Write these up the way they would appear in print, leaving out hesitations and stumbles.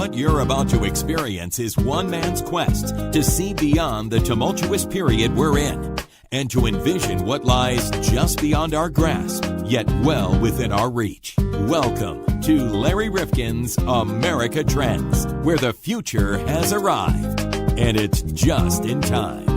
What you're about to experience is one man's quest to see beyond the tumultuous period we're in and to envision what lies just beyond our grasp, yet well within our reach. Welcome to Larry Rifkin's America Trends, where the future has arrived, and it's just in time.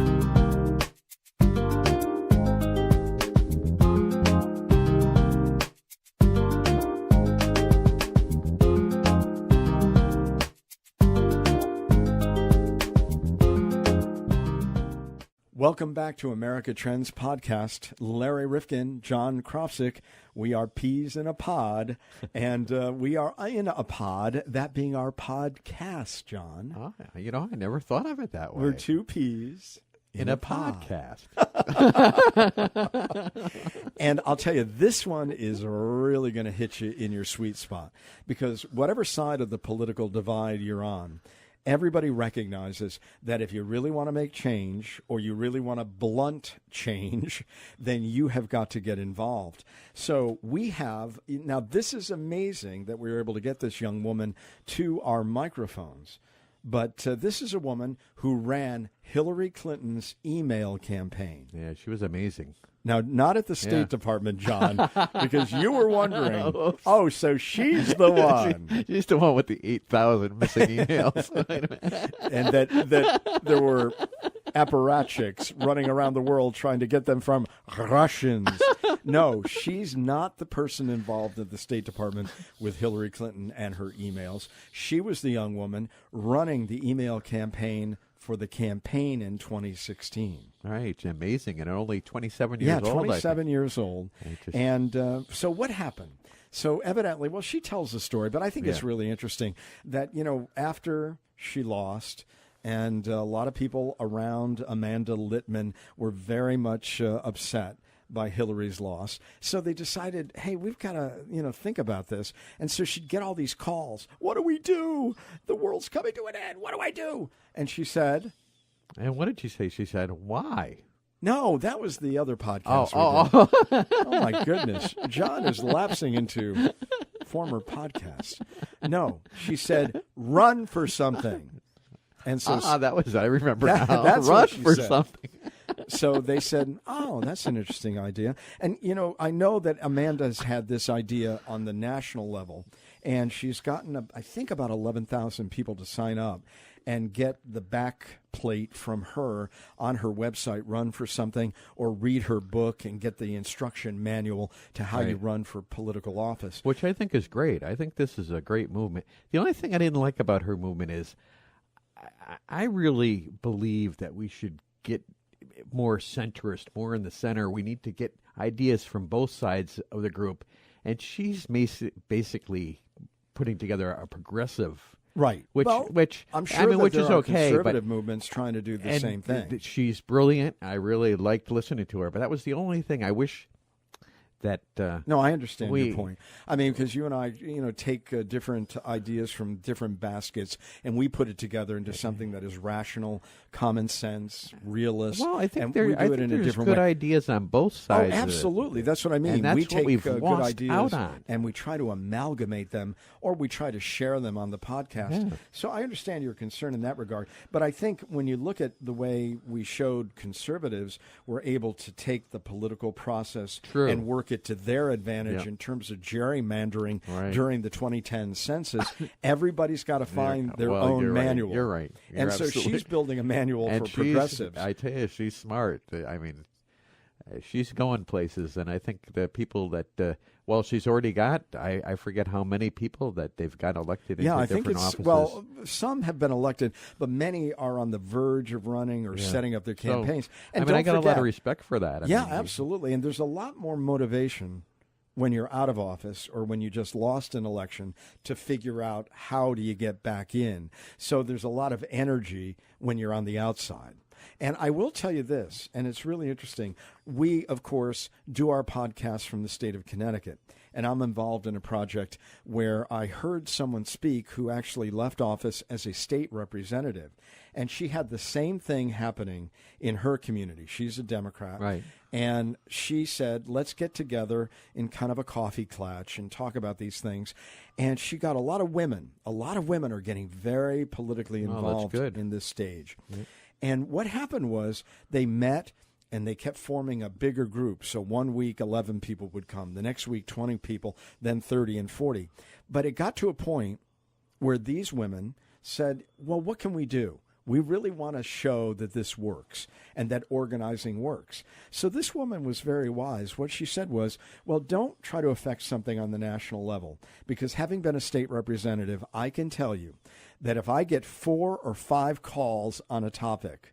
Welcome back to America Trends Podcast. Larry Rifkin, John Krofsick. We are peas in a pod, and we are in a pod, that being our podcast, John. Oh, I never thought of it that way. We're two peas in a podcast. And I'll tell you, this one is really going to hit you in your sweet spot, because whatever side of the political divide you're on, everybody recognizes that if you really want to make change or you really want to blunt change, then you have got to get involved. So we have, now this is amazing that we were able to get this young woman to our microphones, but this is a woman who ran Hillary Clinton's email campaign. Yeah, she was amazing. Now, not at the State Department, John, because you were wondering, oh, so she's the one. She's the one with the 8,000 missing emails. And that there were apparatchiks running around the world trying to get them from Russians. No, she's not the person involved at the State Department with Hillary Clinton and her emails. She was the young woman running the email campaign for the campaign in 2016. Right, amazing, and only 27 years old. Yeah, 27 years old. And so what happened? So evidently, well, she tells the story, but I think it's really interesting that, after she lost, and a lot of people around Amanda Littman were very much upset by Hillary's loss. So they decided, hey, we've got to, think about this. And so she'd get all these calls. What do we do? The world's coming to an end. What do I do? And she said... And what did she say? She said, why? No, that was the other podcast. Oh, my goodness. John is lapsing into former podcasts. No, she said, run for something. And so that was, I remember now. That's run for something. So they said, oh, that's an interesting idea. And, I know that Amanda's had this idea on the national level, and she's gotten, I think, about 11,000 people to sign up and get the back plate from her on her website, Run for Something, or read her book and get the instruction manual to how you run for political office. Which I think is great. I think this is a great movement. The only thing I didn't like about her movement is I really believe that we should get more centrist, more in the center. We need to get ideas from both sides of the group. And she's basically putting together a progressive... Right. Which I'm sure which there is are okay, conservative movements trying to do the same thing. She's brilliant. I really liked listening to her, but that was the only thing I wish that... No, I understand your point. I mean, because you and I, take different ideas from different baskets, and we put it together into something that is rational, common sense, realist. Well, I think there's good ideas on both sides. Oh, absolutely. That's what I mean. And that's we take we've good lost ideas out on. and we try to amalgamate them, or we try to share them on the podcast. Yeah. So I understand your concern in that regard. But I think when you look at the way we showed conservatives were able to take the political process and work it to their advantage in terms of gerrymandering during the 2010 census, everybody's got to find their own manual. You're right. And so she's building a manual for progressives. I tell you, she's smart. I mean, she's going places, and I think the people that, she's already got, I forget how many people that they've got elected into different offices. Well, some have been elected, but many are on the verge of running or setting up their campaigns. So, and I got a lot of respect for that. Absolutely. And there's a lot more motivation when you're out of office or when you just lost an election to figure out how do you get back in. So there's a lot of energy when you're on the outside. And I will tell you this, and it's really interesting. We, of course, do our podcast from the state of Connecticut. And I'm involved in a project where I heard someone speak who actually left office as a state representative. And she had the same thing happening in her community. She's a Democrat. Right. And she said, let's get together in kind of a coffee klatch and talk about these things. And she got a lot of women. A lot of women are getting very politically involved in this stage. Mm-hmm. And what happened was they met and they kept forming a bigger group. So one week, 11 people would come. The next week, 20 people, then 30 and 40. But it got to a point where these women said, well, what can we do? We really want to show that this works and that organizing works. So this woman was very wise. What she said was, well, don't try to affect something on the national level, because having been a state representative, I can tell you that if I get 4 or 5 calls on a topic,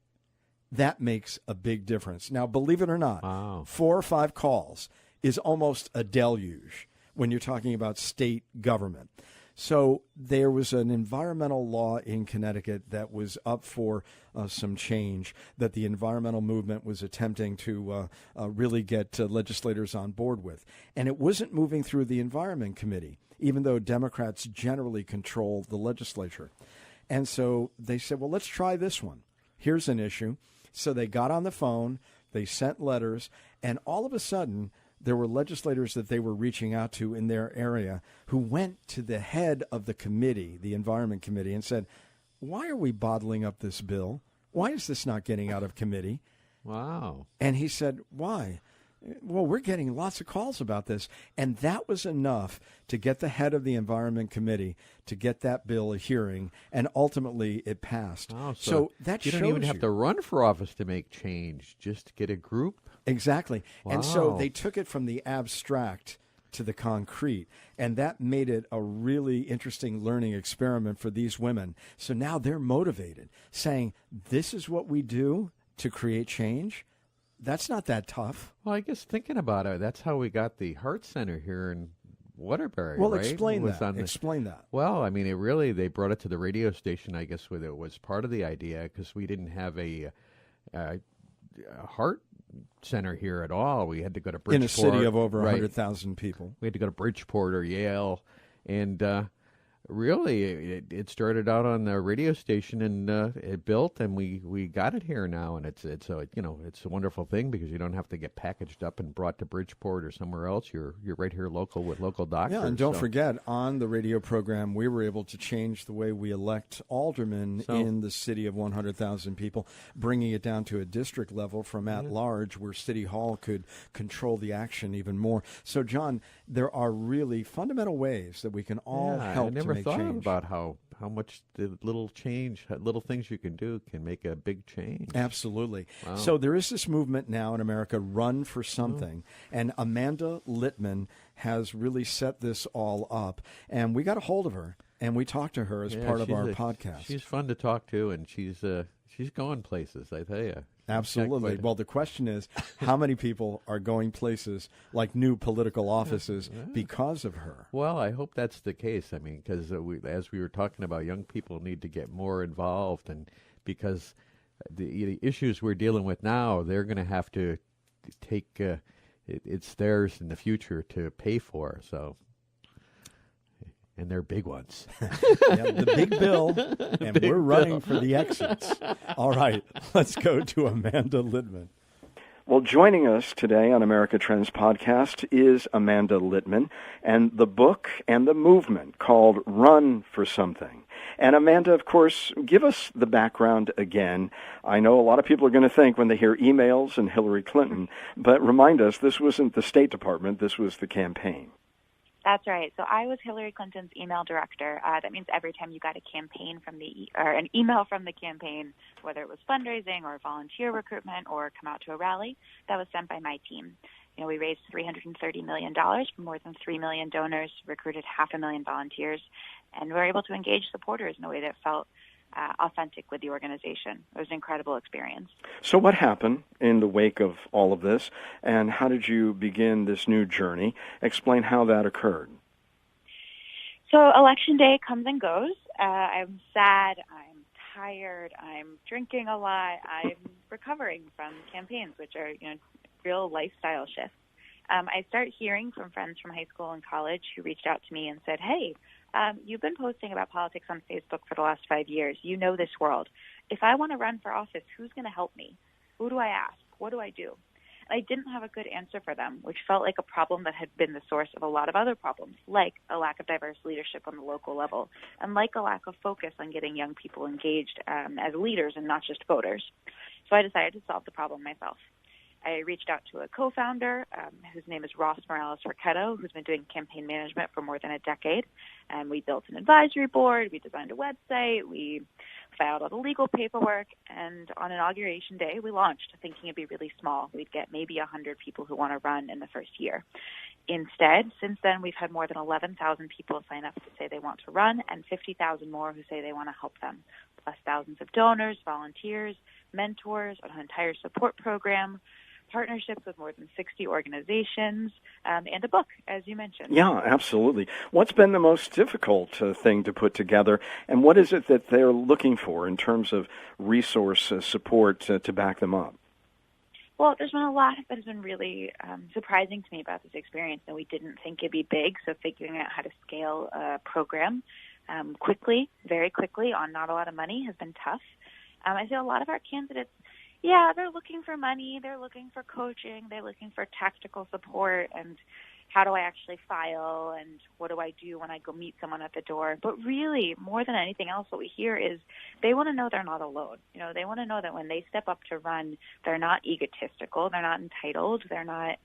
that makes a big difference. Now, believe it or not, wow. 4 or 5 calls is almost a deluge when you're talking about state government. So there was an environmental law in Connecticut that was up for some change, that the environmental movement was attempting to really get legislators on board with. And it wasn't moving through the Environment Committee, even though Democrats generally control the legislature. And so they said, well, let's try this one. Here's an issue. So they got on the phone, they sent letters, and all of a sudden, there were legislators that they were reaching out to in their area who went to the head of the committee, the Environment Committee, and said, why are we bottling up this bill? Why is this not getting out of committee? Wow. And he said, why? Well, we're getting lots of calls about this. And that was enough to get the head of the Environment Committee to get that bill a hearing, and ultimately it passed. Oh, so that you shows don't even have to run for office to make change, just get a group. Exactly. Wow. And so they took it from the abstract to the concrete, and that made it a really interesting learning experiment for these women. So now they're motivated, saying, this is what we do to create change. That's not that tough. Well, I guess thinking about it, that's how we got the Heart Center here in Waterbury, well, right? explain that. Explain that. Well, I mean, they brought it to the radio station, I guess, where it was part of the idea, because we didn't have a heart center here at all. We had to go to Bridgeport. In a city of over 100,000 people. We had to go to Bridgeport or Yale, and really, it started out on the radio station, and it built, and we got it here now, and it's a wonderful thing, because you don't have to get packaged up and brought to Bridgeport or somewhere else. You're right here local with local doctors. Yeah, and don't forget, on the radio program, we were able to change the way we elect aldermen in the city of 100,000 people, bringing it down to a district level from at large, where City Hall could control the action even more. So, John, there are really fundamental ways that we can all help to make thought change. About how much the little things you can do can make a big change. Absolutely. Wow. So there is this movement now in America, Run for Something, and Amanda Littman has really set this all up, and we got a hold of her, and we talked to her as part of our podcast. She's fun to talk to, and she's going places, I tell you. Absolutely. Well, the question is, how many people are going places like new political offices because of her? Well, I hope that's the case. I mean, because as we were talking about, young people need to get more involved, and because the issues we're dealing with now, they're going to have to take it's theirs in the future to pay for. So. And they're big ones. Yeah, the big bill, and we're running for the exits. All right, let's go to Amanda Littman. Well, joining us today on America Trends Podcast is Amanda Littman, and the book and the movement called Run for Something. And Amanda, of course, give us the background again. I know a lot of people are going to think when they hear emails and Hillary Clinton, but remind us, this wasn't the State Department, this was the campaign. That's right. So I was Hillary Clinton's email director. That means every time you got a campaign from or an email from the campaign, whether it was fundraising or volunteer recruitment or come out to a rally, that was sent by my team. We raised $330 million from more than 3 million donors, recruited 500,000 volunteers, and were able to engage supporters in a way that felt authentic with the organization. It was an incredible experience. So what happened in the wake of all of this, and how did you begin this new journey? Explain how that occurred. So Election Day comes and goes. I'm sad, I'm tired, I'm drinking a lot, I'm recovering from campaigns, which are, real lifestyle shifts. I start hearing from friends from high school and college who reached out to me and said, hey, you've been posting about politics on Facebook for the last 5 years. You know this world. If I want to run for office, who's going to help me? Who do I ask? What do I do? And I didn't have a good answer for them, which felt like a problem that had been the source of a lot of other problems, like a lack of diverse leadership on the local level, and like a lack of focus on getting young people engaged as leaders and not just voters. So I decided to solve the problem myself. I reached out to a co-founder whose name is Ross Morales-Riquetto, who's been doing campaign management for more than a decade. And we built an advisory board, we designed a website, we filed all the legal paperwork, and on Inauguration Day, we launched, thinking it'd be really small. We'd get maybe 100 people who want to run in the first year. Instead, since then, we've had more than 11,000 people sign up to say they want to run, and 50,000 more who say they want to help them, plus thousands of donors, volunteers, mentors, an entire support program, partnerships with more than 60 organizations, and a book, as you mentioned. Yeah, absolutely. What's been the most difficult thing to put together, and what is it that they're looking for in terms of resource support to back them up? Well, there's been a lot that has been really surprising to me about this experience, and we didn't think it'd be big, so figuring out how to scale a program quickly, very quickly, on not a lot of money has been tough. I see a lot of our candidates, they're looking for money, they're looking for coaching, they're looking for tactical support, and how do I actually file, and what do I do when I go meet someone at the door? But really, more than anything else, what we hear is they want to know they're not alone. They want to know that when they step up to run, they're not egotistical, they're not entitled, they're not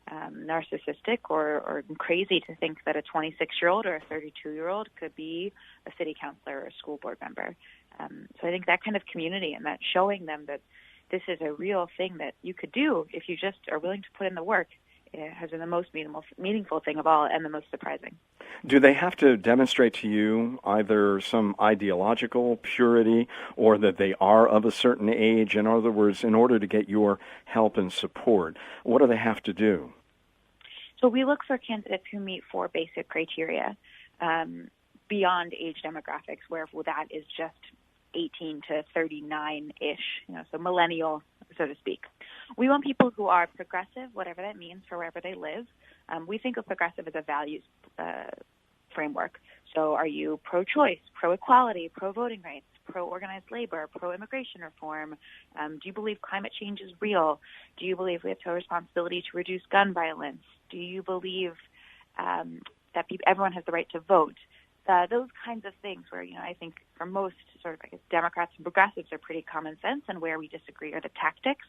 narcissistic or crazy to think that a 26-year-old or a 32-year-old could be a city councilor or a school board member. So I think that kind of community and that showing them that this is a real thing that you could do if you just are willing to put in the work has been the most meaningful thing of all and the most surprising. Do they have to demonstrate to you either some ideological purity or that they are of a certain age? In other words, in order to get your help and support, what do they have to do? So we look for candidates who meet 4 basic criteria beyond age demographics, where that is just 18 to 39-ish, so millennial, so to speak. We want people who are progressive, whatever that means, for wherever they live. We think of progressive as a values framework. So are you pro-choice, pro-equality, pro-voting rights, pro-organized labor, pro-immigration reform? Do you believe climate change is real? Do you believe we have a responsibility to reduce gun violence? Do you believe that everyone has the right to vote? Those kinds of things where, I think for most Democrats and progressives are pretty common sense, and where we disagree are the tactics.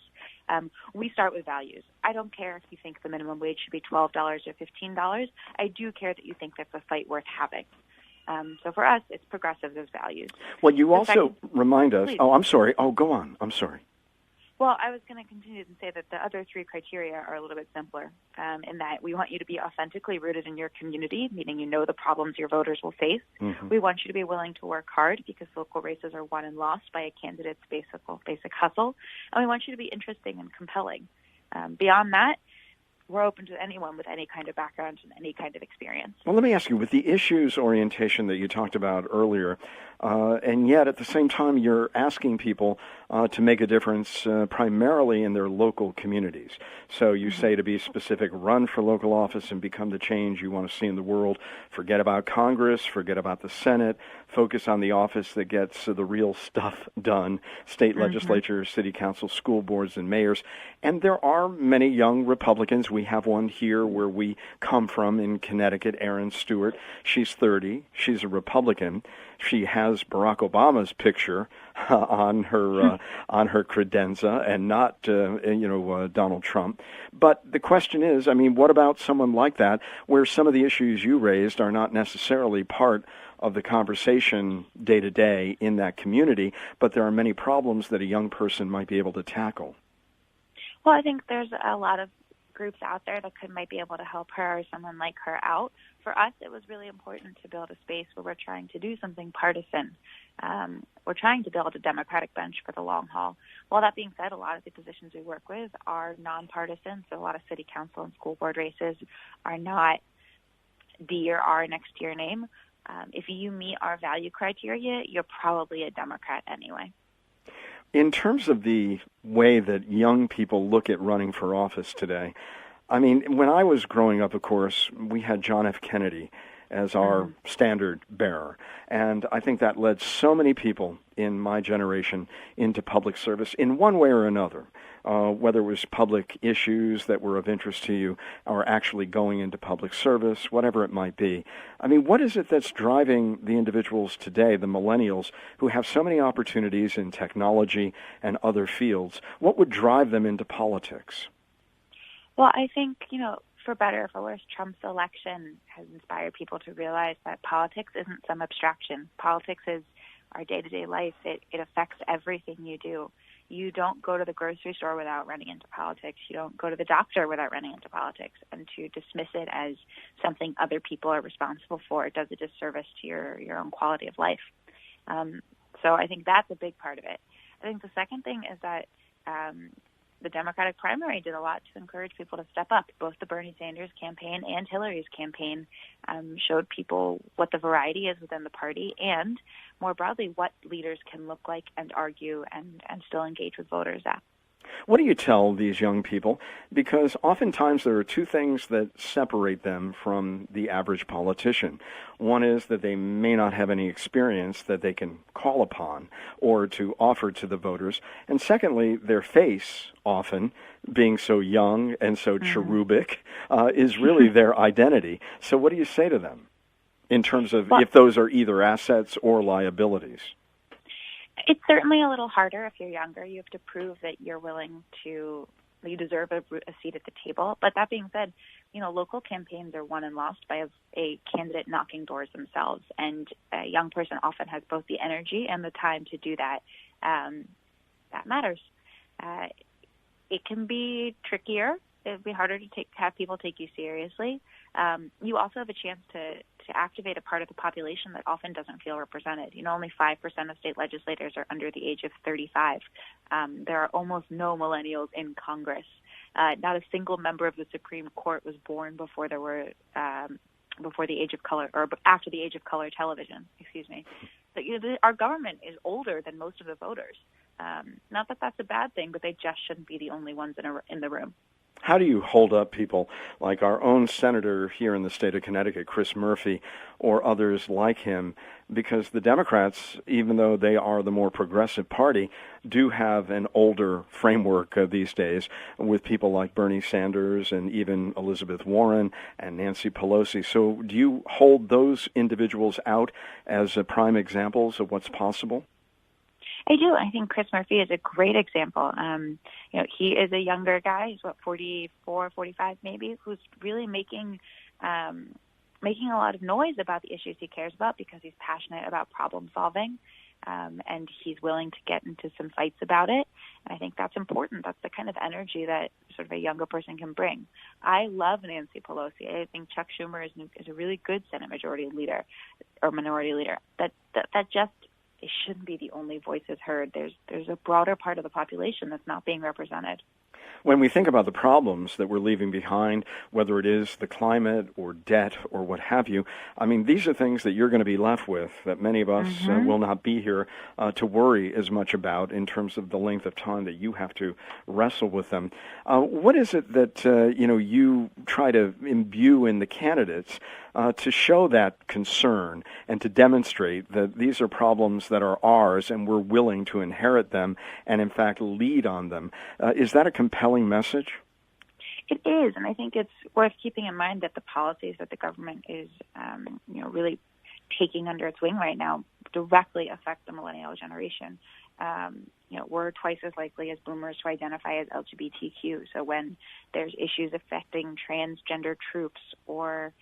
We start with values. I don't care if you think the minimum wage should be $12 or $15. I do care that you think that's a fight worth having. So for us, it's progressive as values. Well, you also remind us... Please. Oh, I'm sorry. Oh, go on. I'm sorry. Well, I was going to continue and say that the other 3 criteria are a little bit simpler in that we want you to be authentically rooted in your community, meaning you know the problems your voters will face. Mm-hmm. We want you to be willing to work hard because local races are won and lost by a candidate's basic hustle. And we want you to be interesting and compelling. Beyond that, we're open to anyone with any kind of background and any kind of experience. Well, let me ask you, with the issues orientation that you talked about earlier, and yet at the same time you're asking people to make a difference primarily in their local communities. So you say, to be specific, run for local office and become the change you want to see in the world. Forget about Congress, forget about the Senate, focus on the office that gets the real stuff done, state legislatures, city council, school boards, and mayors. And there are many young Republicans. We have one here where we come from in Connecticut, Erin Stewart. She's 30. She's a Republican. She has Barack Obama's picture on her credenza, and not Donald Trump. But the question is, what about someone like that, where some of the issues you raised are not necessarily part of the conversation day to day in that community, but there are many problems that a young person might be able to tackle? Well, I think there's a lot of groups out there that might be able to help her or someone like her out. For us, it was really important to build a space where we're trying to do something partisan. We're trying to build a Democratic bench for the long haul. While that being said, a lot of the positions we work with are nonpartisan, so a lot of city council and school board races are not D or R next to your name. If you meet our value criteria, you're probably a Democrat anyway. In terms of the way that young people look at running for office today, I mean, when I was growing up, of course, we had John F. Kennedy as our standard bearer. And I think that led so many people in my generation into public service in one way or another, whether it was public issues that were of interest to you or actually going into public service, whatever it might be. I mean, what is it that's driving the individuals today, the millennials, who have so many opportunities in technology and other fields? What would drive them into politics? Well, I think, for better or for worse, Trump's election has inspired people to realize that politics isn't some abstraction. Politics is our day-to-day life. It affects everything you do. You don't go to the grocery store without running into politics. You don't go to the doctor without running into politics. And to dismiss it as something other people are responsible for, it does a disservice to your own quality of life. So I think that's a big part of it. I think the second thing is that the Democratic primary did a lot to encourage people to step up. Both the Bernie Sanders campaign and Hillary's campaign showed people what the variety is within the party and, more broadly, what leaders can look like and argue and still engage with voters at. What do you tell these young people? Because oftentimes there are two things that separate them from the average politician. One is that they may not have any experience that they can call upon or to offer to the voters. And secondly, their face, often, being so young and so cherubic, is really their identity. So what do you say to them in terms of if those are either assets or liabilities? It's certainly a little harder if you're younger. You have to prove that you deserve a seat at the table. But that being said, local campaigns are won and lost by a candidate knocking doors themselves. And a young person often has both the energy and the time to do that. That matters. It can be trickier. It'd be harder to have people take you seriously. You also have a chance to activate a part of the population that often doesn't feel represented. Only 5% of state legislators are under the age of 35. There are almost no millennials in Congress. Not a single member of the Supreme Court was born before there were before the age of color or after the age of color television. Excuse me. So, our government is older than most of the voters. Not that that's a bad thing, but they just shouldn't be the only ones in the room. How do you hold up people like our own senator here in the state of Connecticut, Chris Murphy, or others like him? Because the Democrats, even though they are the more progressive party, do have an older framework these days with people like Bernie Sanders and even Elizabeth Warren and Nancy Pelosi. So do you hold those individuals out as prime examples of what's possible? I do. I think Chris Murphy is a great example. He is a younger guy. He's 44, 45 maybe, who's really making a lot of noise about the issues he cares about because he's passionate about problem solving, and he's willing to get into some fights about it. And I think that's important. That's the kind of energy that sort of a younger person can bring. I love Nancy Pelosi. I think Chuck Schumer is a really good Senate Majority Leader or Minority Leader. That just it shouldn't be the only voices heard. There's a broader part of the population that's not being represented. When we think about the problems that we're leaving behind, whether it is the climate or debt or what have you, I mean, these are things that you're going to be left with that many of us will not be here to worry as much about in terms of the length of time that you have to wrestle with them. What is it that you try to imbue in the candidates to show that concern and to demonstrate that these are problems that are ours and we're willing to inherit them and, in fact, lead on them? Is that a compelling message? It is, and I think it's worth keeping in mind that the policies that the government is really taking under its wing right now directly affect the millennial generation. We're twice as likely as boomers to identify as LGBTQ. So when there's issues affecting transgender troops or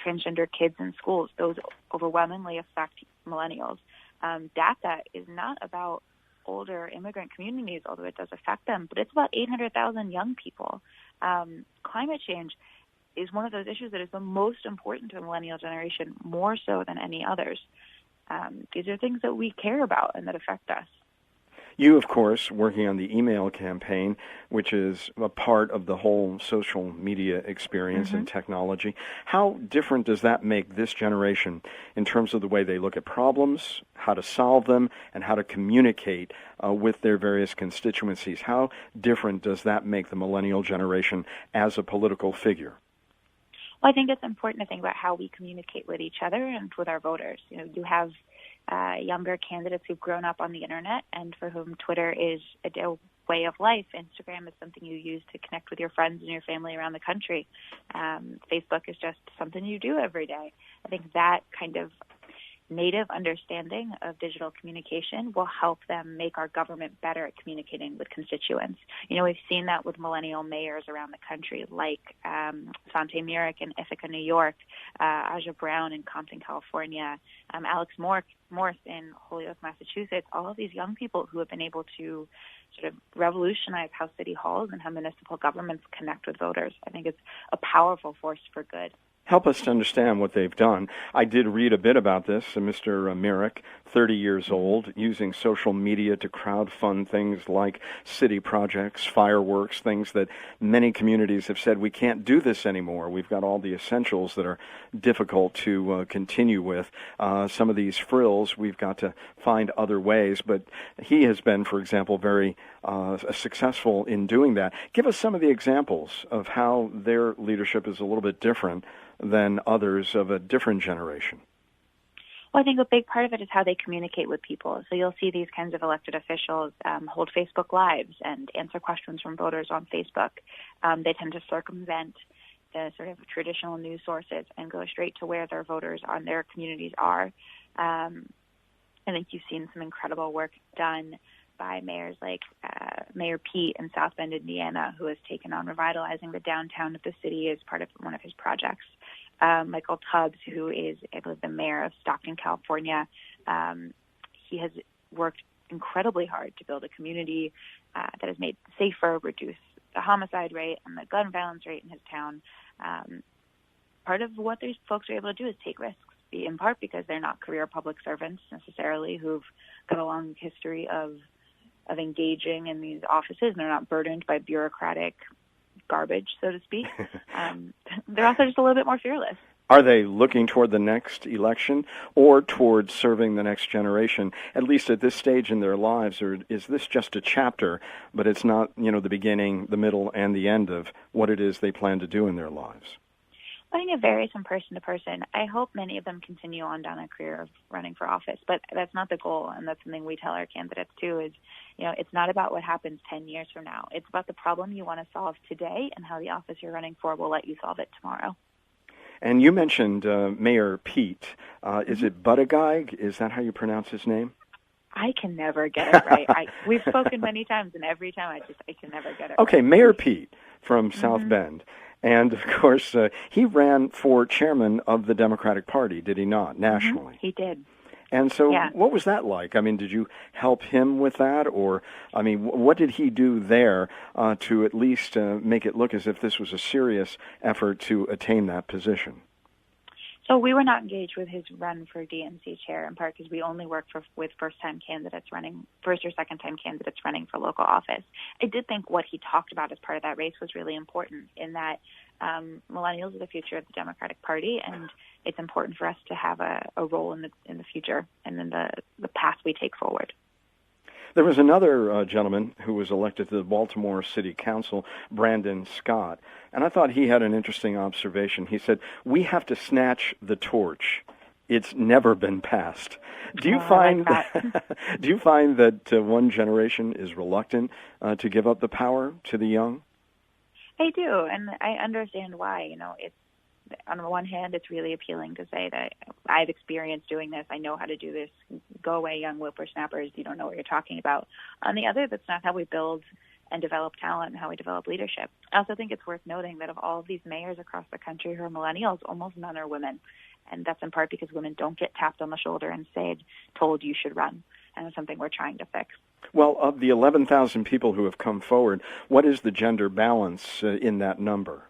transgender kids in schools, those overwhelmingly affect millennials. DACA is not about older immigrant communities, although it does affect them, but it's about 800,000 young people. Climate change is one of those issues that is the most important to the millennial generation, more so than any others. These are things that we care about and that affect us. You, of course, working on the email campaign, which is a part of the whole social media experience and technology. How different does that make this generation in terms of the way they look at problems, how to solve them, and how to communicate with their various constituencies? How different does that make the millennial generation as a political figure? Well, I think it's important to think about how we communicate with each other and with our voters. You have younger candidates who've grown up on the internet and for whom Twitter is a way of life. Instagram is something you use to connect with your friends and your family around the country. Facebook is just something you do every day. I think that kind of native understanding of digital communication will help them make our government better at communicating with constituents. We've seen that with millennial mayors around the country, like Sante Myrick in Ithaca, New York, Aja Brown in Compton, California, Alex Morse in Holyoke, Massachusetts. All of these young people who have been able to sort of revolutionize how city halls and how municipal governments connect with voters. I think it's a powerful force for good. Help us to understand what they've done. I did read a bit about this. Mr. Myrick, 30 years old, using social media to crowdfund things like city projects, fireworks, things that many communities have said, we can't do this anymore. We've got all the essentials that are difficult to continue with. Some of these frills, we've got to find other ways. But he has been, for example, very successful in doing that. Give us some of the examples of how their leadership is a little bit different than others of a different generation. Well, I think a big part of it is how they communicate with people. So you'll see these kinds of elected officials hold Facebook Lives and answer questions from voters on Facebook. They tend to circumvent the sort of traditional news sources and go straight to where their voters on their communities are. I think you've seen some incredible work done by mayors like Mayor Pete in South Bend, Indiana, who has taken on revitalizing the downtown of the city as part of one of his projects. Michael Tubbs, who is, I believe, the mayor of Stockton, California, he has worked incredibly hard to build a community that has made safer, reduce the homicide rate and the gun violence rate in his town. Part of what these folks are able to do is take risks, in part because they're not career public servants necessarily who've got a long history of engaging in these offices, and they're not burdened by bureaucratic garbage, so to speak. They're also just a little bit more fearless. Are they looking toward the next election or toward serving the next generation, at least at this stage in their lives, or is this just a chapter, but it's not, the beginning, the middle, and the end of what it is they plan to do in their lives? I think it varies from person to person. I hope many of them continue on down a career of running for office, but that's not the goal, and that's something we tell our candidates too, is, it's not about what happens 10 years from now. It's about the problem you want to solve today and how the office you're running for will let you solve it tomorrow. And you mentioned Mayor Pete. Is it Buttigieg? Is that how you pronounce his name? I can never get it right. We've spoken many times, and every time I can never get it right. Okay, Mayor Pete from South Bend. And, of course, he ran for chairman of the Democratic Party, did he not, nationally? He did. And so what was that like? I mean, did you help him with that? Or, what did he do there to at least make it look as if this was a serious effort to attain that position? So we were not engaged with his run for DNC chair, in part because we only work with first or second-time candidates running for local office. I did think what he talked about as part of that race was really important, in that millennials are the future of the Democratic Party, and it's important for us to have a role in the future and in the path we take forward. There was another gentleman who was elected to the Baltimore City Council, Brandon Scott, and I thought he had an interesting observation. He said, "We have to snatch the torch. It's never been passed." Do you find do you find that one generation is reluctant to give up the power to the young? I do, and I understand why. It's, on the one hand, it's really appealing to say that I've experienced doing this. I know how to do this. Go away, young whippersnappers. You don't know what you're talking about. On the other, that's not how we build and develop talent and how we develop leadership. I also think it's worth noting that of all of these mayors across the country who are millennials, almost none are women. And that's in part because women don't get tapped on the shoulder and told you should run. And it's something we're trying to fix. Well, of the 11,000 people who have come forward, what is the gender balance in that number?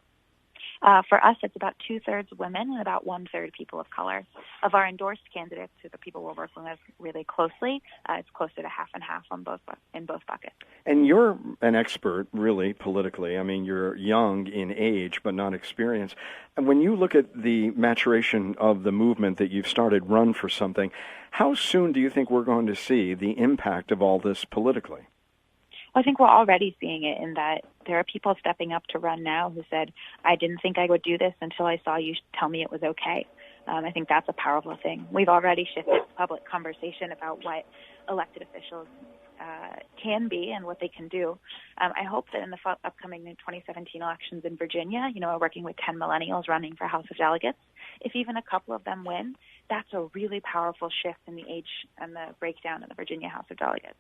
For us, it's about 2/3 women and about 1/3 people of color. Of our endorsed candidates, who the people we're working with really closely, it's closer to half and half in both buckets. And you're an expert, really, politically. I mean, you're young in age, but not experienced. And when you look at the maturation of the movement that you've started Run for Something, how soon do you think we're going to see the impact of all this politically? I think we're already seeing it in that there are people stepping up to run now who said, I didn't think I would do this until I saw you tell me it was okay. I think that's a powerful thing. We've already shifted public conversation about what elected officials can be and what they can do. I hope that in the upcoming 2017 elections in Virginia, we're working with 10 millennials running for House of Delegates. If even a couple of them win, that's a really powerful shift in the age and the breakdown in the Virginia House of Delegates.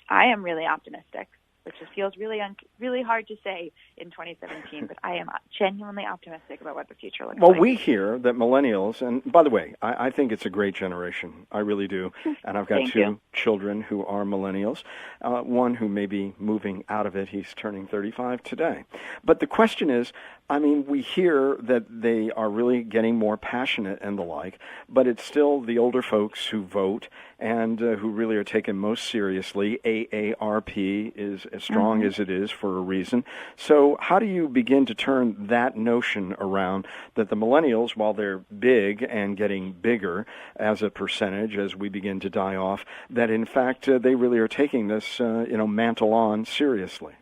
I am really optimistic, which feels really hard to say in 2017, but I am genuinely optimistic about what the future looks like. Well, we hear that millennials, and by the way, I think it's a great generation. I really do. And I've got two children who are millennials, one who may be moving out of it. He's turning 35 today. But the question is, I mean, we hear that they are really getting more passionate and the like, but it's still the older folks who vote and who really are taken most seriously. AARP is as strong as it is for a reason. So how do you begin to turn that notion around that the millennials, while they're big and getting bigger as a percentage as we begin to die off, that in fact they really are taking this mantle on seriously?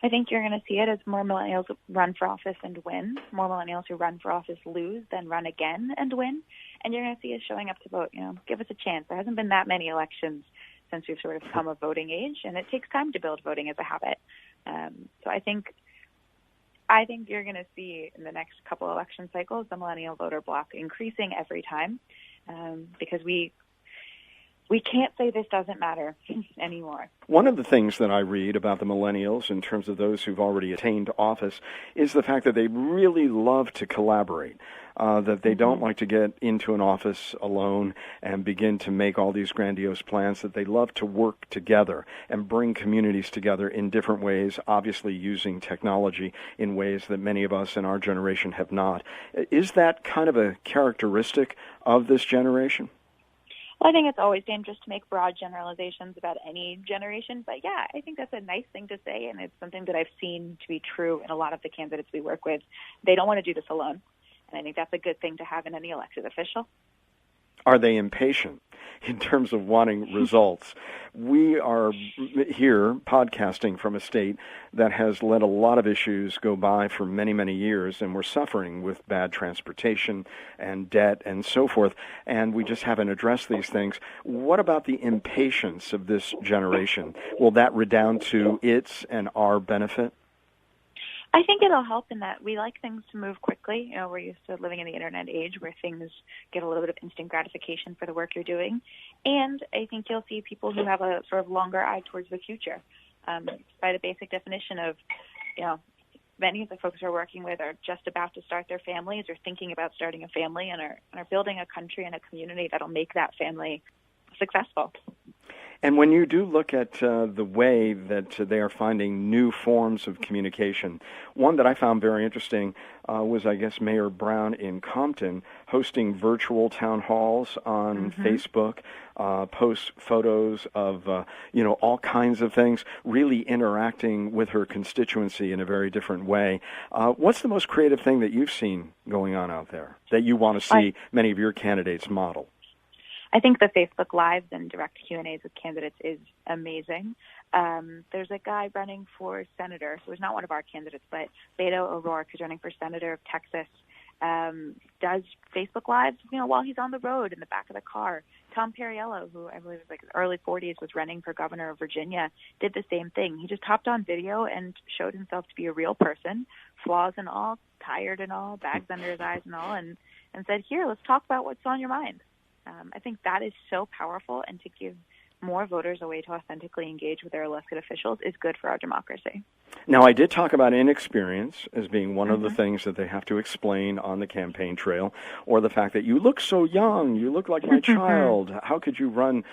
I think you're going to see it as more millennials run for office and win, more millennials who run for office lose, then run again and win. And you're going to see us showing up to vote. Give us a chance. There hasn't been that many elections since we've sort of come of voting age, and it takes time to build voting as a habit. So I think you're going to see in the next couple election cycles the millennial voter block increasing every time because we can't say this doesn't matter anymore. One of the things that I read about the millennials in terms of those who've already attained office is the fact that they really love to collaborate, that they don't like to get into an office alone and begin to make all these grandiose plans, that they love to work together and bring communities together in different ways, obviously using technology in ways that many of us in our generation have not. Is that kind of a characteristic of this generation? Well, I think it's always dangerous to make broad generalizations about any generation. But, yeah, I think that's a nice thing to say, and it's something that I've seen to be true in a lot of the candidates we work with. They don't want to do this alone, and I think that's a good thing to have in any elected official. Are they impatient in terms of wanting results? We are here podcasting from a state that has let a lot of issues go by for many, many years, and we're suffering with bad transportation and debt and so forth, and we just haven't addressed these things. What about the impatience of this generation? Will that redound to its and our benefit? I think it'll help in that we like things to move quickly. We're used to living in the internet age where things get a little bit of instant gratification for the work you're doing. And I think you'll see people who have a sort of longer eye towards the future. By the basic definition of, many of the folks we're working with are just about to start their families or thinking about starting a family and are building a country and a community that'll make that family successful. And when you do look at the way that they are finding new forms of communication, one that I found very interesting was, I guess, Mayor Brown in Compton hosting virtual town halls on Facebook, posts photos of, all kinds of things, really interacting with her constituency in a very different way. What's the most creative thing that you've seen going on out there that you want to see many of your candidates model? I think the Facebook Lives and direct Q&As with candidates is amazing. There's a guy running for senator, so he's not one of our candidates, but Beto O'Rourke, who's running for senator of Texas, does Facebook Lives, while he's on the road in the back of the car. Tom Perriello, who I believe is like early 40s, was running for governor of Virginia, did the same thing. He just hopped on video and showed himself to be a real person, flaws and all, tired and all, bags under his eyes and all, and said, here, let's talk about what's on your mind. I think that is so powerful, and to give more voters a way to authentically engage with their elected officials is good for our democracy. Now, I did talk about inexperience as being one of the things that they have to explain on the campaign trail, or the fact that you look so young, you look like my child. How could you run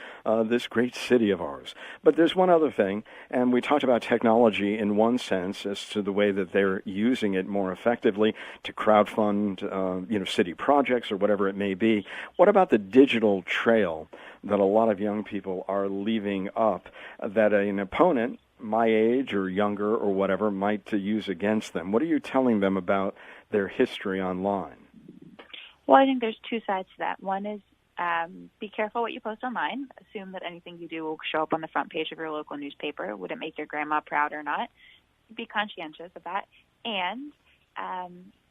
this great city of ours? But there's one other thing, and we talked about technology in one sense as to the way that they're using it more effectively to crowdfund, city projects or whatever it may be. What about the digital trail that a lot of young people are leaving up that an opponent my age or younger or whatever might to use against them? What are you telling them about their history online? Well, I think there's two sides to that. One is be careful what you post online. Assume that anything you do will show up on the front page of your local newspaper. Would it make your grandma proud or not? Be conscientious of that. And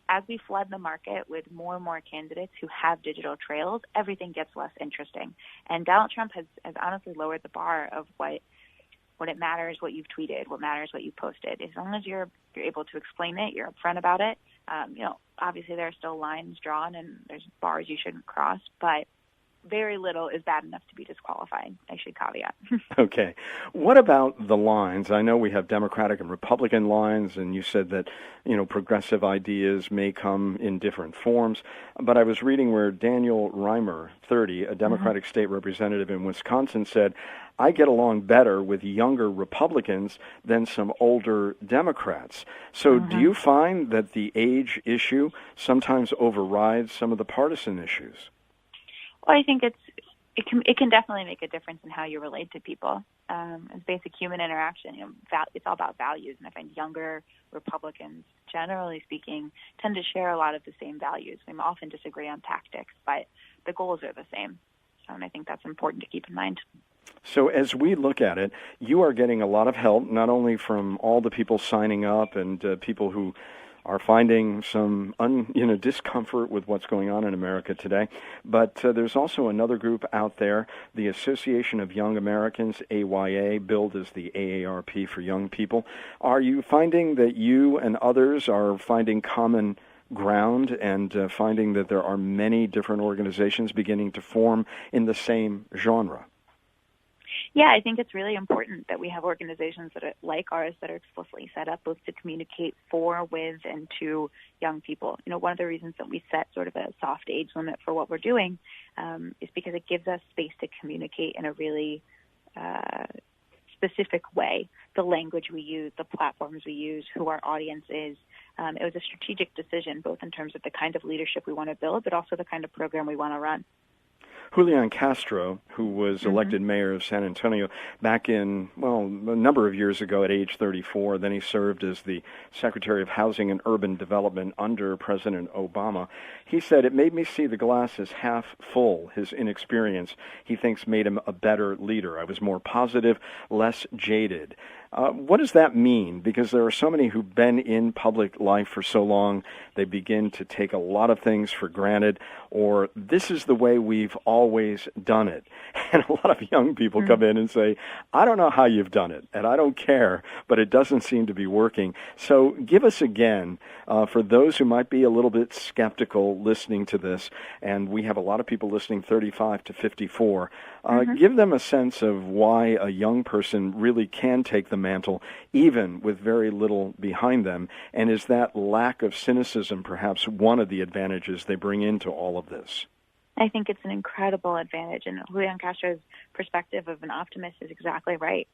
as we flood the market with more and more candidates who have digital trails, everything gets less interesting. And Donald Trump has honestly lowered the bar of what it matters, what you've tweeted, what matters, what you posted. As long as you're able to explain it, you're upfront about it. Obviously there are still lines drawn and there's bars you shouldn't cross, but very little is bad enough to be disqualified, I should caveat. Okay. What about the lines? I know we have Democratic and Republican lines, and you said that, progressive ideas may come in different forms. But I was reading where Daniel Reimer, 30, a Democratic state representative in Wisconsin, said, I get along better with younger Republicans than some older Democrats. So do you find that the age issue sometimes overrides some of the partisan issues? Well, I think it can definitely make a difference in how you relate to people. It's basic human interaction. It's all about values, and I find younger Republicans, generally speaking, tend to share a lot of the same values. We often disagree on tactics, but the goals are the same. And I think that's important to keep in mind. So as we look at it, you are getting a lot of help, not only from all the people signing up and people who are finding some discomfort with what's going on in America today. But there's also another group out there, the Association of Young Americans, AYA, billed as the AARP for young people. Are you finding that you and others are finding common ground and finding that there are many different organizations beginning to form in the same genre? Yeah, I think it's really important that we have organizations that are like ours that are explicitly set up both to communicate for, with, and to young people. One of the reasons that we set sort of a soft age limit for what we're doing is because it gives us space to communicate in a really specific way. The language we use, the platforms we use, who our audience is. It was a strategic decision, both in terms of the kind of leadership we want to build, but also the kind of program we want to run. Julian Castro, who was elected mayor of San Antonio back in, a number of years ago at age 34. Then he served as the Secretary of Housing and Urban Development under President Obama. He said, it made me see the glass as half full. His inexperience, he thinks, made him a better leader. I was more positive, less jaded. What does that mean? Because there are so many who've been in public life for so long, they begin to take a lot of things for granted, or this is the way we've always done it. And a lot of young people come in and say, I don't know how you've done it, and I don't care, but it doesn't seem to be working. So give us again, for those who might be a little bit skeptical listening to this, and we have a lot of people listening 35 to 54, give them a sense of why a young person really can take the mantle, even with very little behind them, and is that lack of cynicism perhaps one of the advantages they bring into all of this? I think it's an incredible advantage, and Julian Castro's perspective of an optimist is exactly right.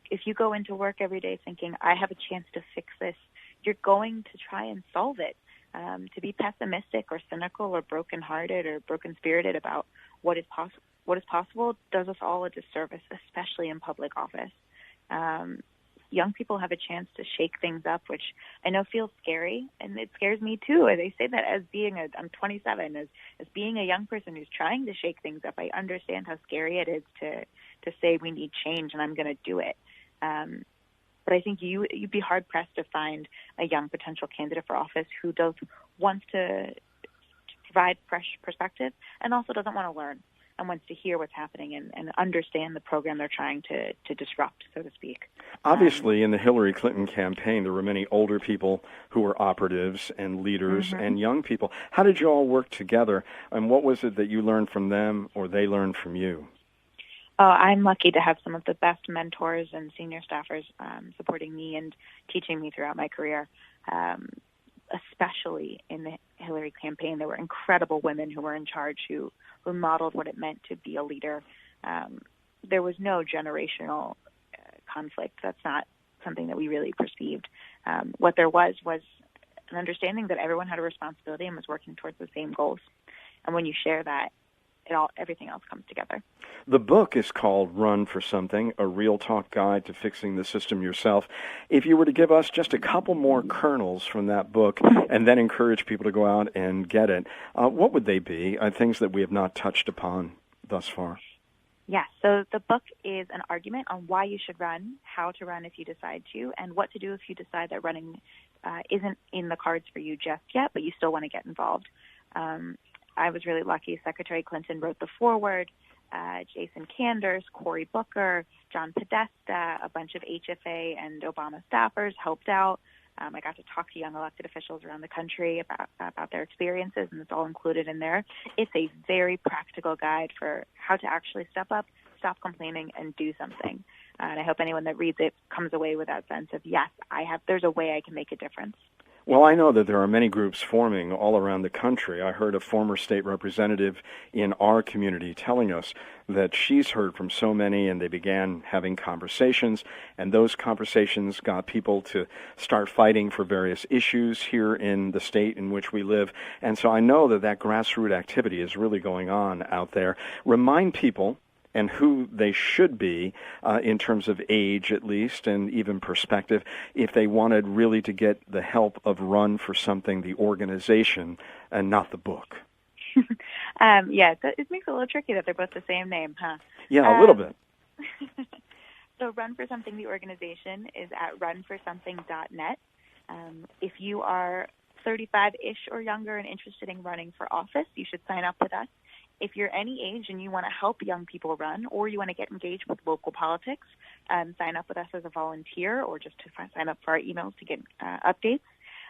If you go into work every day thinking, I have a chance to fix this, you're going to try and solve it. To be pessimistic or cynical or brokenhearted or broken-spirited about what is possible does us all a disservice, especially in public office. Young people have a chance to shake things up, which I know feels scary, and it scares me too. They say that as I'm 27, as being a young person who's trying to shake things up, I understand how scary it is to say we need change and I'm going to do it. But I think you'd be hard-pressed to find a young potential candidate for office who wants to provide fresh perspective and also doesn't want to learn and wants to hear what's happening and understand the program they're trying to disrupt, so to speak. Obviously, in the Hillary Clinton campaign, there were many older people who were operatives and leaders and young people. How did you all work together, and what was it that you learned from them or they learned from you? Oh, I'm lucky to have some of the best mentors and senior staffers supporting me and teaching me throughout my career, especially in the Hillary campaign. There were incredible women who were in charge who modeled what it meant to be a leader. There was no generational conflict. That's not something that we really perceived. What there was an understanding that everyone had a responsibility and was working towards the same goals. And when you share that, everything else comes together. The book is called Run for Something, a real talk guide to fixing the system yourself. If you were to give us just a couple more kernels from that book and then encourage people to go out and get it, what would they be? Things that we have not touched upon thus far. Yes, so the book is an argument on why you should run, how to run if you decide to, and what to do if you decide that running isn't in the cards for you just yet, but you still want to get involved. I was really lucky. Secretary Clinton wrote the foreword. Jason Kanders, Cory Booker, John Podesta, a bunch of HFA and Obama staffers helped out. I got to talk to young elected officials around the country about their experiences, and it's all included in there. It's a very practical guide for how to actually step up, stop complaining, and do something. And I hope anyone that reads it comes away with that sense of, yes, there's a way I can make a difference. Well, I know that there are many groups forming all around the country. I heard a former state representative in our community telling us that she's heard from so many, and they began having conversations, and those conversations got people to start fighting for various issues here in the state in which we live. And so I know that grassroots activity is really going on out there. Remind people and who they should be in terms of age, at least, and even perspective, if they wanted really to get the help of Run for Something, the organization, and not the book. Yeah, it makes it a little tricky that they're both the same name, huh? Yeah, a little bit. So Run for Something, the organization, is at runforsomething.net. If you are 35-ish or younger and interested in running for office, you should sign up with us. If you're any age and you want to help young people run, or you want to get engaged with local politics, sign up with us as a volunteer, or just to sign up for our emails to get updates.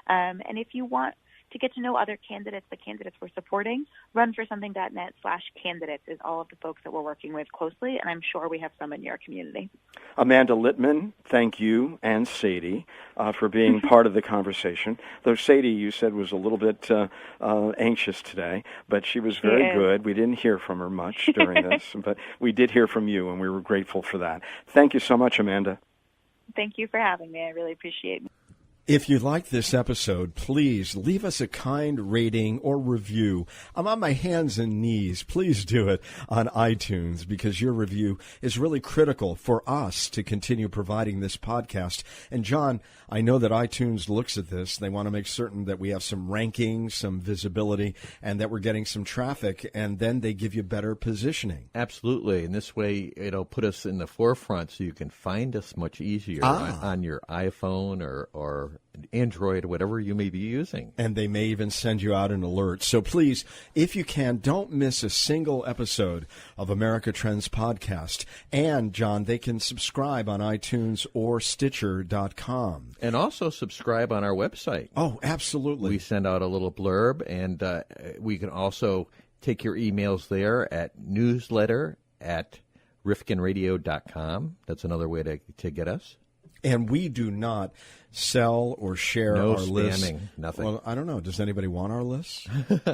And if you want to get to know other candidates, the candidates we're supporting, runforsomething.net/candidates is all of the folks that we're working with closely, and I'm sure we have some in your community. Amanda Littman, thank you, and Sadie, for being part of the conversation. Though Sadie, you said, was a little bit anxious today, but she was very good. We didn't hear from her much during this, but we did hear from you, and we were grateful for that. Thank you so much, Amanda. Thank you for having me. I really appreciate it. If you like this episode, please leave us a kind rating or review. I'm on my hands and knees. Please do it on iTunes, because your review is really critical for us to continue providing this podcast. And John, I know that iTunes looks at this. They want to make certain that we have some rankings, some visibility, and that we're getting some traffic, and then they give you better positioning. Absolutely. And this way, it'll put us in the forefront so you can find us much easier on your iPhone or Android, whatever you may be using. And they may even send you out an alert. So please, if you can, don't miss a single episode of America Trends Podcast. And, John, they can subscribe on iTunes or Stitcher.com. And also subscribe on our website. Oh, absolutely. We send out a little blurb, and we can also take your emails there at newsletter@rifkinradio.com. That's another way to get us. And we do not sell or share our lists. No spamming, nothing. Well, I don't know. Does anybody want our lists?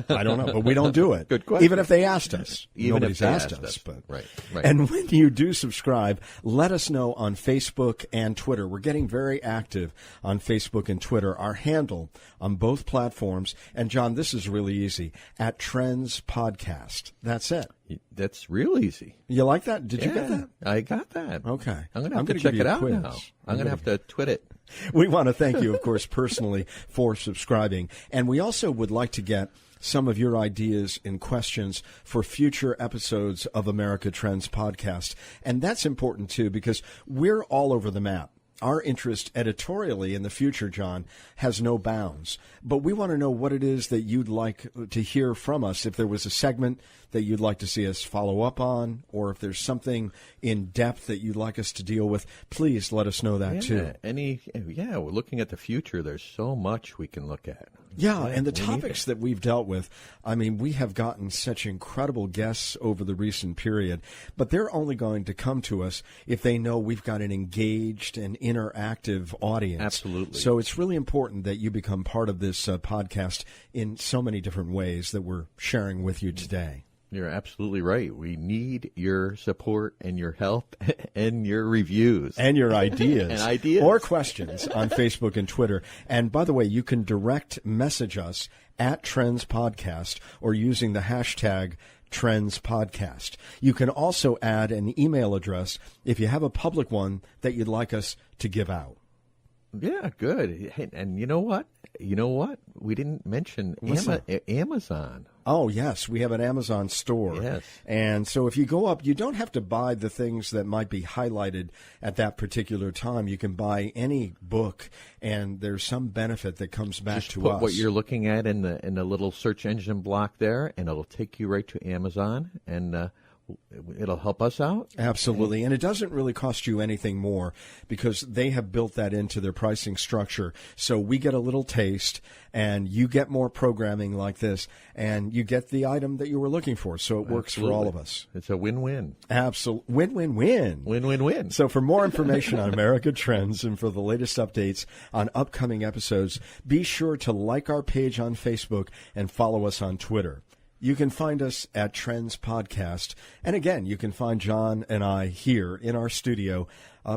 I don't know, but we don't do it. Good question. Even if they asked us. Nobody's asked us. But. Right. And when you do subscribe, let us know on Facebook and Twitter. We're getting very active on Facebook and Twitter. Our handle on both platforms, and John, this is really easy, at Trends Podcast. That's it. That's real easy. You like that? Did you get that? I got that. Okay. I'm going to have to check it out now. I'm going to have to twit it. We want to thank you, of course, personally for subscribing. And we also would like to get some of your ideas and questions for future episodes of America Trends Podcast. And that's important, too, because we're all over the map. our interest editorially in the future, John, has no bounds. But we want to know what it is that you'd like to hear from us. If there was a segment that you'd like to see us follow up on, or if there's something in depth that you'd like us to deal with, please let us know that too. We're looking at the future. There's so much we can look at. Yeah, and the topics that we've dealt with, I mean, we have gotten such incredible guests over the recent period, but they're only going to come to us if they know we've got an engaged and interactive audience. Absolutely. So it's really important that you become part of this podcast in so many different ways that we're sharing with you today. You're absolutely right. We need your support and your help and your reviews. And your ideas. And ideas. Or questions on Facebook and Twitter. And by the way, you can direct message us at Trends Podcast or using the hashtag Trends Podcast. You can also add an email address if you have a public one that you'd like us to give out. Yeah, good. Hey, and you know what? We didn't mention Amazon. Oh, yes. We have an Amazon store. Yes. And so if you go up, you don't have to buy the things that might be highlighted at that particular time. You can buy any book, and there's some benefit that comes back Just to put us. what you're looking at in the little search engine block there, and it'll take you right to Amazon, and it'll help us out. Absolutely. And it doesn't really cost you anything more because they have built that into their pricing structure. So we get a little taste and you get more programming like this and you get the item that you were looking for. So it works for all of us. It's a win-win. Absolutely. Win-win-win. Win-win-win. So for more information on America Trends and for the latest updates on upcoming episodes, be sure to like our page on Facebook and follow us on Twitter. You can find us at Trends Podcast. And again, you can find John and I here in our studio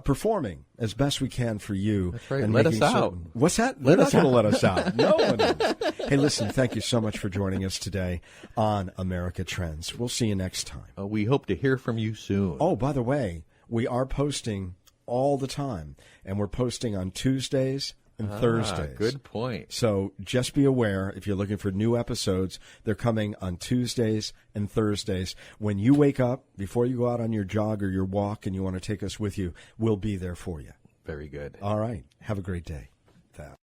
performing as best we can for you. That's right. And Let us making out. What's that? They're not going to let us out. No one is. Hey, listen, thank you so much for joining us today on America Trends. We'll see you next time. We hope to hear from you soon. Oh, by the way, we are posting all the time. And we're posting on Tuesdays and Thursdays. Good point. So just be aware, if you're looking for new episodes, they're coming on Tuesdays and Thursdays. When you wake up, before you go out on your jog or your walk and you want to take us with you, we'll be there for you. Very good. All right. Have a great day.